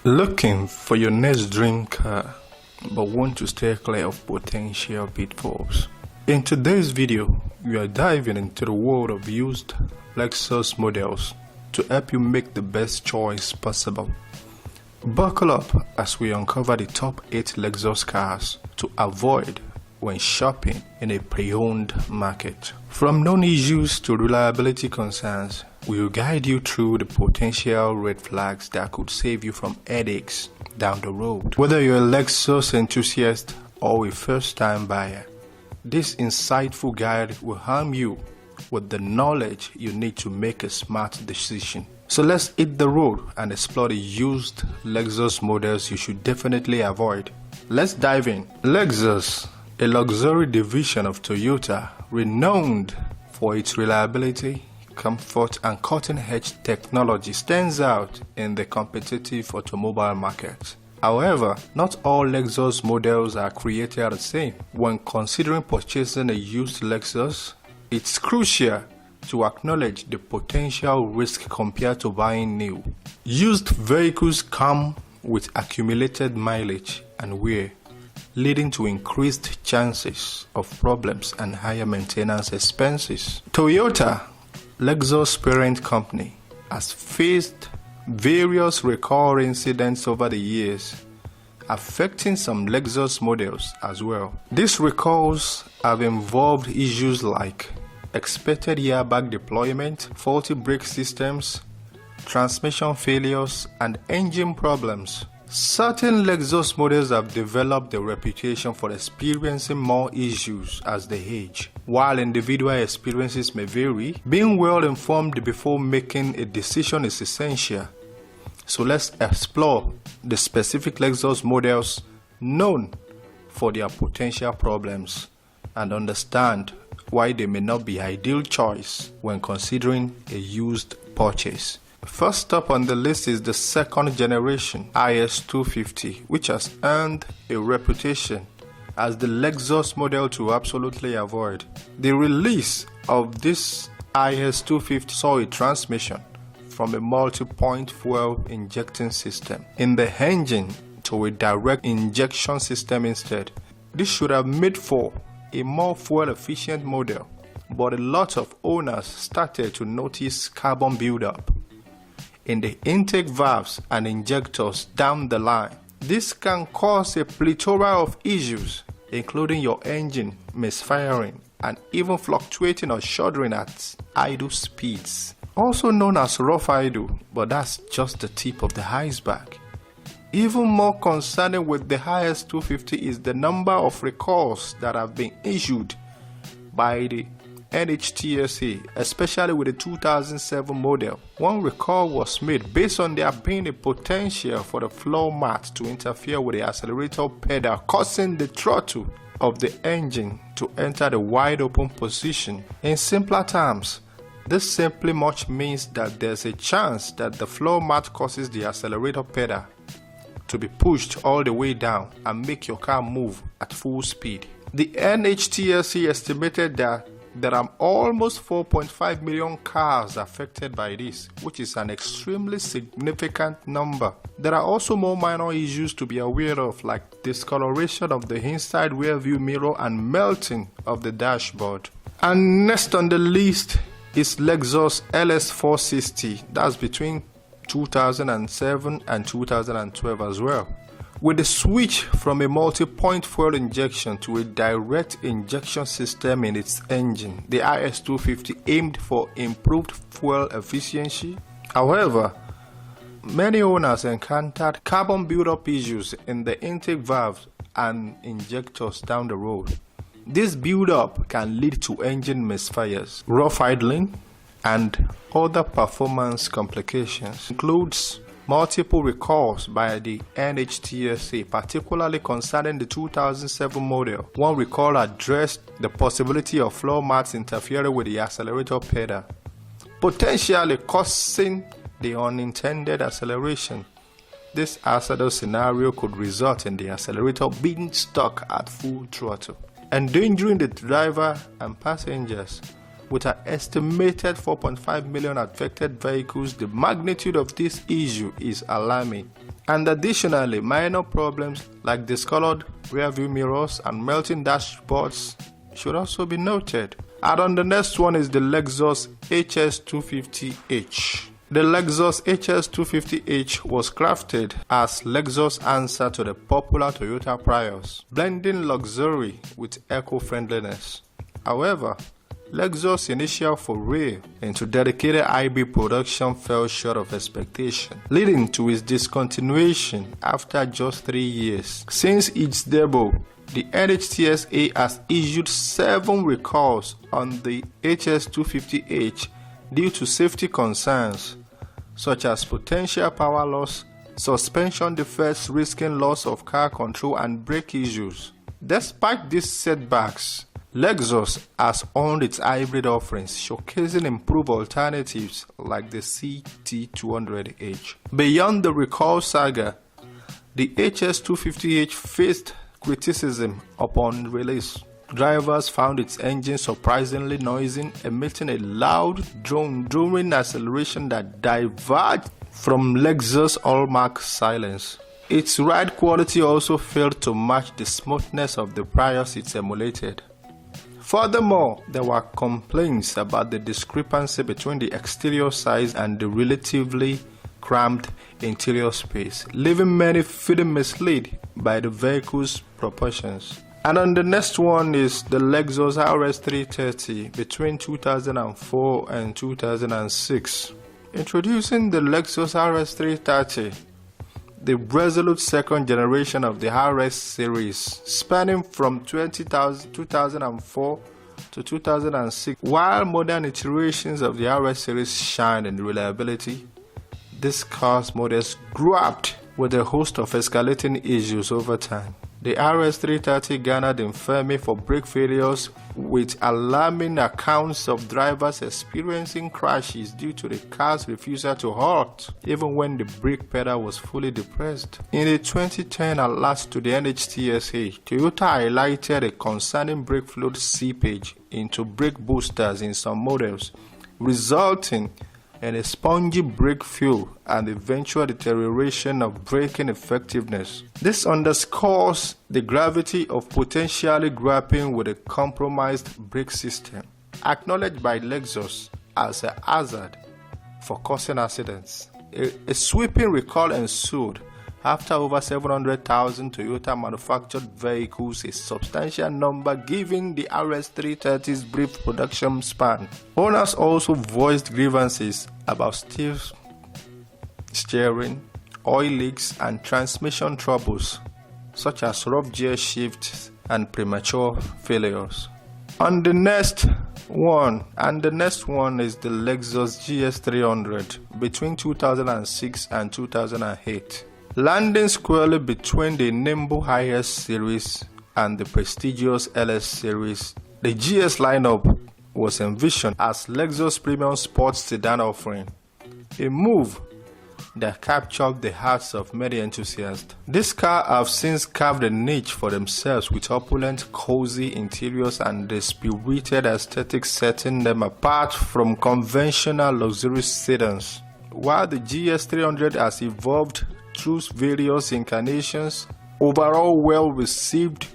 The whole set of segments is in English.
Looking for your next dream car but want to stay clear of potential pitfalls? In today's video, we are diving into the world of used Lexus models to help you make the best choice possible. Buckle up as we uncover the top 8 Lexus cars to avoid when shopping in a pre-owned market. From known issues to reliability concerns, we will guide you through the potential red flags that could save you from headaches down the road. Whether you're a Lexus enthusiast or a first-time buyer, this insightful guide will arm you with the knowledge you need to make a smart decision. So let's hit the road and explore the used Lexus models you should definitely avoid. Let's dive in. Lexus, a luxury division of Toyota, renowned for its reliability, comfort, and cutting-edge technology, stands out in the competitive automobile market. However, not all Lexus models are created the same. When considering purchasing a used Lexus, it's crucial to acknowledge the potential risk compared to buying new. Used vehicles come with accumulated mileage and wear, leading to increased chances of problems and higher maintenance expenses. Toyota, Lexus' parent company, has faced various recurring incidents over the years, affecting some Lexus models as well. These recalls have involved issues like expected airbag deployment, faulty brake systems, transmission failures, and engine problems. Certain Lexus models have developed a reputation for experiencing more issues as they age. While individual experiences may vary, being well informed before making a decision is essential. So let's explore the specific Lexus models known for their potential problems and understand why they may not be ideal choice when considering a used purchase. First up on the list is the second generation IS250, which has earned a reputation as the Lexus model to absolutely avoid. The release of this IS250 saw a transmission from a multi-point fuel injecting system in the engine to a direct injection system instead. This should have made for a more fuel-efficient model, but a lot of owners started to notice carbon buildup in the intake valves and injectors down the line. This can cause a plethora of issues, including your engine misfiring and even fluctuating or shuddering at idle speeds, also known as rough idle, but that's just the tip of the iceberg. Even more concerning with the IS250 is the number of recalls that have been issued by the NHTSA, especially with the 2007 model. One recall was made based on there being a potential for the floor mat to interfere with the accelerator pedal, causing the throttle of the engine to enter the wide open position. In simpler terms, this simply much means that there's a chance that the floor mat causes the accelerator pedal to be pushed all the way down and make your car move at full speed. The NHTSA estimated that there are almost 4.5 million cars affected by this, which is an extremely significant number. There are also more minor issues to be aware of, like discoloration of the inside rear view mirror and melting of the dashboard. And next on the list is Lexus LS460, that's between 2007 and 2012 as well. With the switch from a multi-point fuel injection to a direct injection system in its engine, the IS250 aimed for improved fuel efficiency. However, many owners encountered carbon buildup issues in the intake valves and injectors down the road. This buildup can lead to engine misfires, rough idling, and other performance complications. Includes multiple recalls by the NHTSA, particularly concerning the 2007 model. One recall addressed the possibility of floor mats interfering with the accelerator pedal, potentially causing the unintended acceleration. This hazardous scenario could result in the accelerator being stuck at full throttle, endangering the driver and passengers. With an estimated 4.5 million affected vehicles, the magnitude of this issue is alarming. And additionally, minor problems like discolored rearview mirrors and melting dashboards should also be noted. And on the next one is the Lexus HS250H. The Lexus HS250H was crafted as Lexus' answer to the popular Toyota Prius, blending luxury with eco-friendliness. However, Lexus' initial foray into dedicated IB production fell short of expectation, leading to its discontinuation after just 3 years. Since its debut, the NHTSA has issued 7 recalls on the HS250H due to safety concerns such as potential power loss, suspension defects risking loss of car control, and brake issues. Despite these setbacks, Lexus has owned its hybrid offerings, showcasing improved alternatives like the CT200H. Beyond the recall saga, the HS250H faced criticism upon release. Drivers found its engine surprisingly noisy, emitting a loud drone during acceleration that diverged from Lexus' hallmark silence. Its ride quality also failed to match the smoothness of the Prius it emulated. Furthermore, there were complaints about the discrepancy between the exterior size and the relatively cramped interior space, leaving many feeling misled by the vehicle's proportions. And on the next one is the Lexus RS330 between 2004 and 2006. Introducing the Lexus RS330, the resolute second generation of the RS series, spanning from 2004 to 2006. While modern iterations of the RS series shine in reliability, this car's models grappled with a host of escalating issues over time. The RS330 garnered infamy for brake failures, with alarming accounts of drivers experiencing crashes due to the car's refusal to halt, even when the brake pedal was fully depressed. In a 2010 alert to the NHTSA, Toyota highlighted a concerning brake fluid seepage into brake boosters in some models, resulting in a spongy brake feel and eventual deterioration of braking effectiveness. This underscores the gravity of potentially grappling with a compromised brake system, acknowledged by Lexus as a hazard for causing accidents. A sweeping recall ensued after over 700,000 Toyota manufactured vehicles, a substantial number given the RS330's brief production span. Owners also voiced grievances about stiff steering, oil leaks, and transmission troubles, such as rough gear shifts and premature failures. On the next one is the Lexus GS300 between 2006 and 2008. Landing squarely between the nimble IS series and the prestigious LS series, the GS lineup was envisioned as Lexus' premium sports sedan offering, a move that captured the hearts of many enthusiasts. This car have since carved a niche for themselves with opulent, cozy interiors and the spirited aesthetics setting them apart from conventional luxurious sedans. While the GS300 has evolved through various incarnations, overall well received,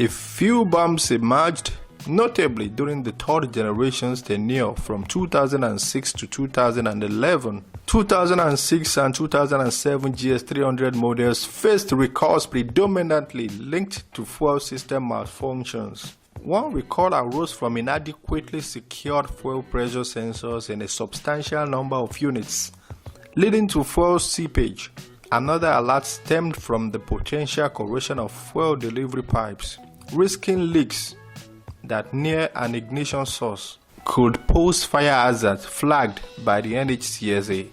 a few bumps emerged, notably during the third generation's tenure from 2006 to 2011. 2006 and 2007 GS300 models faced recalls predominantly linked to fuel system malfunctions. One recall arose from inadequately secured fuel pressure sensors in a substantial number of units, leading to fuel seepage. Another alert stemmed from the potential corrosion of fuel delivery pipes, risking leaks that near an ignition source could pose fire hazards flagged by the NHTSA.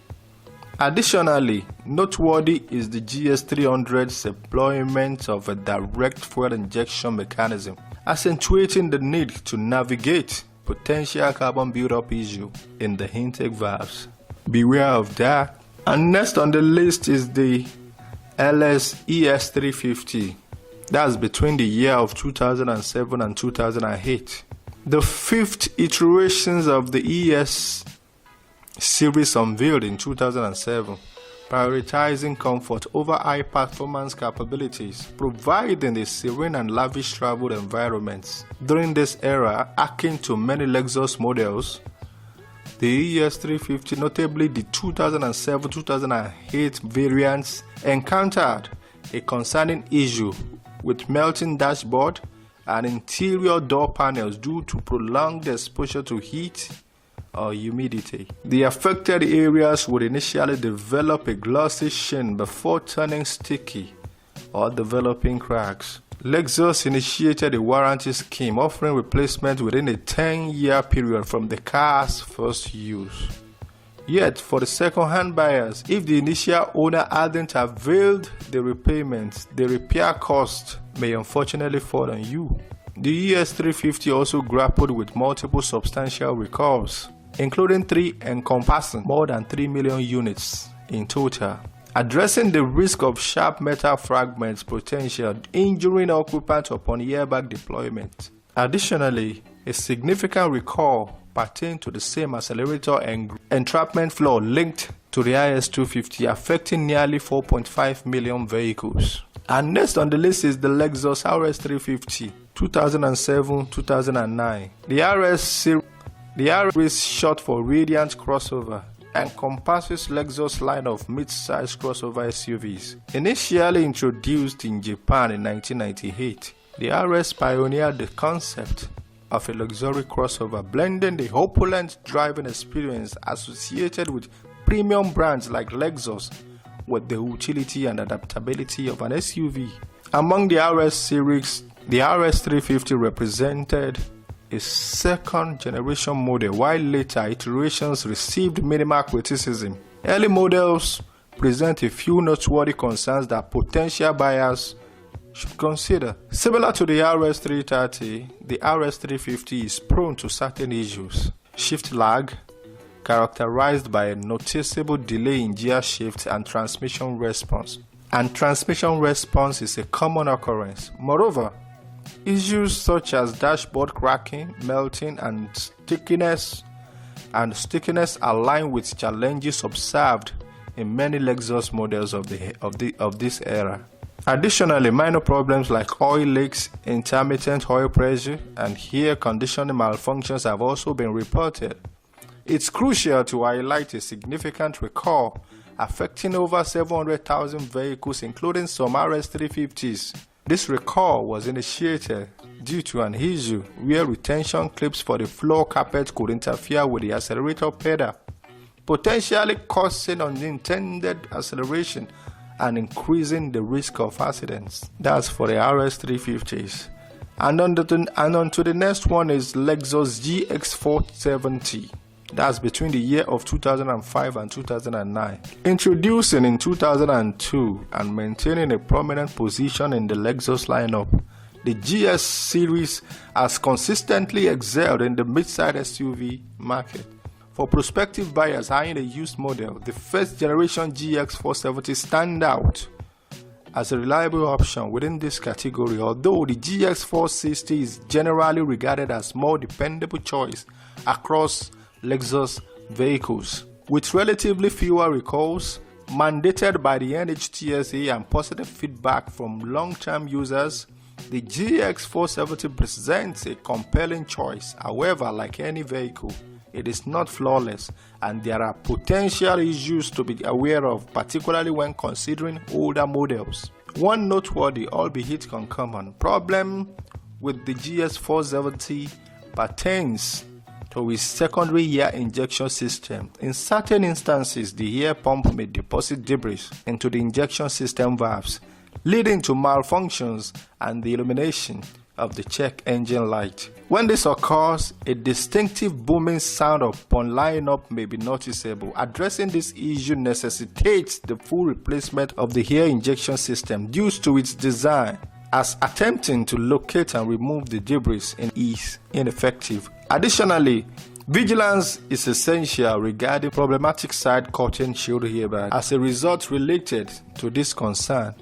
Additionally, noteworthy is the GS300's employment of a direct fuel injection mechanism, accentuating the need to navigate potential carbon buildup issue in the intake valves. Beware of that. And next on the list is the LS ES350. That's between the year of 2007 and 2008. The fifth iterations of the ES series unveiled in 2007 prioritizing comfort over high performance capabilities, providing a serene and lavish travel environment. During this era, akin to many Lexus models, the ES350, notably the 2007-2008 variants, encountered a concerning issue with melting dashboard and interior door panels due to prolonged exposure to heat or humidity. The affected areas would initially develop a glossy sheen before turning sticky or developing cracks. Lexus initiated a warranty scheme offering replacement within a 10-year period from the car's first use. Yet, for the second-hand buyers, if the initial owner hadn't availed the repayment, the repair cost may unfortunately fall on you. The ES350 also grappled with multiple substantial recalls, including 3 encompassing more than 3 million units in total, addressing the risk of sharp metal fragments potential injuring occupants upon airbag deployment. Additionally, a significant recall pertained to the same accelerator and entrapment flaw linked to the IS250, affecting nearly 4.5 million vehicles. And next on the list is the Lexus RS350 2007-2009. The RS is short for Radiant Crossover, encompasses Lexus line of mid-size crossover SUVs. Initially introduced in Japan in 1998, the RS pioneered the concept of a luxury crossover, blending the opulent driving experience associated with premium brands like Lexus with the utility and adaptability of an SUV. Among the RS series, the RS350 represented a second-generation model, while later iterations received minimal criticism. Early models present a few noteworthy concerns that potential buyers should consider. Similar to the RS330, the RS350 is prone to certain issues. Shift lag, characterized by a noticeable delay in gear shift and transmission response. And transmission response is a common occurrence. Moreover, issues such as dashboard cracking, melting, and stickiness align with challenges observed in many Lexus models of this era. Additionally, minor problems like oil leaks, intermittent oil pressure, and air conditioning malfunctions have also been reported. It's crucial to highlight a significant recall affecting over 700,000 vehicles, including some RS350s. This recall was initiated due to an issue where retention clips for the floor carpet could interfere with the accelerator pedal, potentially causing unintended acceleration and increasing the risk of accidents. That's for the RS350s. And on to the next one is Lexus GX470. That's between the year of 2005 and 2009. Introducing in 2002 and maintaining a prominent position in the Lexus lineup, the GS series has consistently excelled in the mid-size SUV market. For prospective buyers eyeing a used model, the first generation GX470 stands out as a reliable option within this category, although the GX460 is generally regarded as more dependable choice across Lexus vehicles. With relatively fewer recalls mandated by the NHTSA and positive feedback from long-term users, the GX470 presents a compelling choice. However, like any vehicle, it is not flawless, and there are potential issues to be aware of, particularly when considering older models. One noteworthy, albeit uncommon, problem with the GX470 pertains to its secondary air injection system. In certain instances, the air pump may deposit debris into the injection system valves, leading to malfunctions and the illumination of the check engine light. When this occurs, a distinctive booming sound upon lineup may be noticeable. Addressing this issue necessitates the full replacement of the air injection system due to its design, as attempting to locate and remove the debris is ineffective. Additionally, vigilance is essential regarding problematic side curtain shield airbag. As a result related to this concern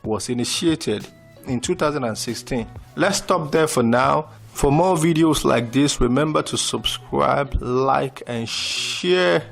was initiated in 2016. Let's stop there for now. For more videos like this, remember to subscribe, like, and share.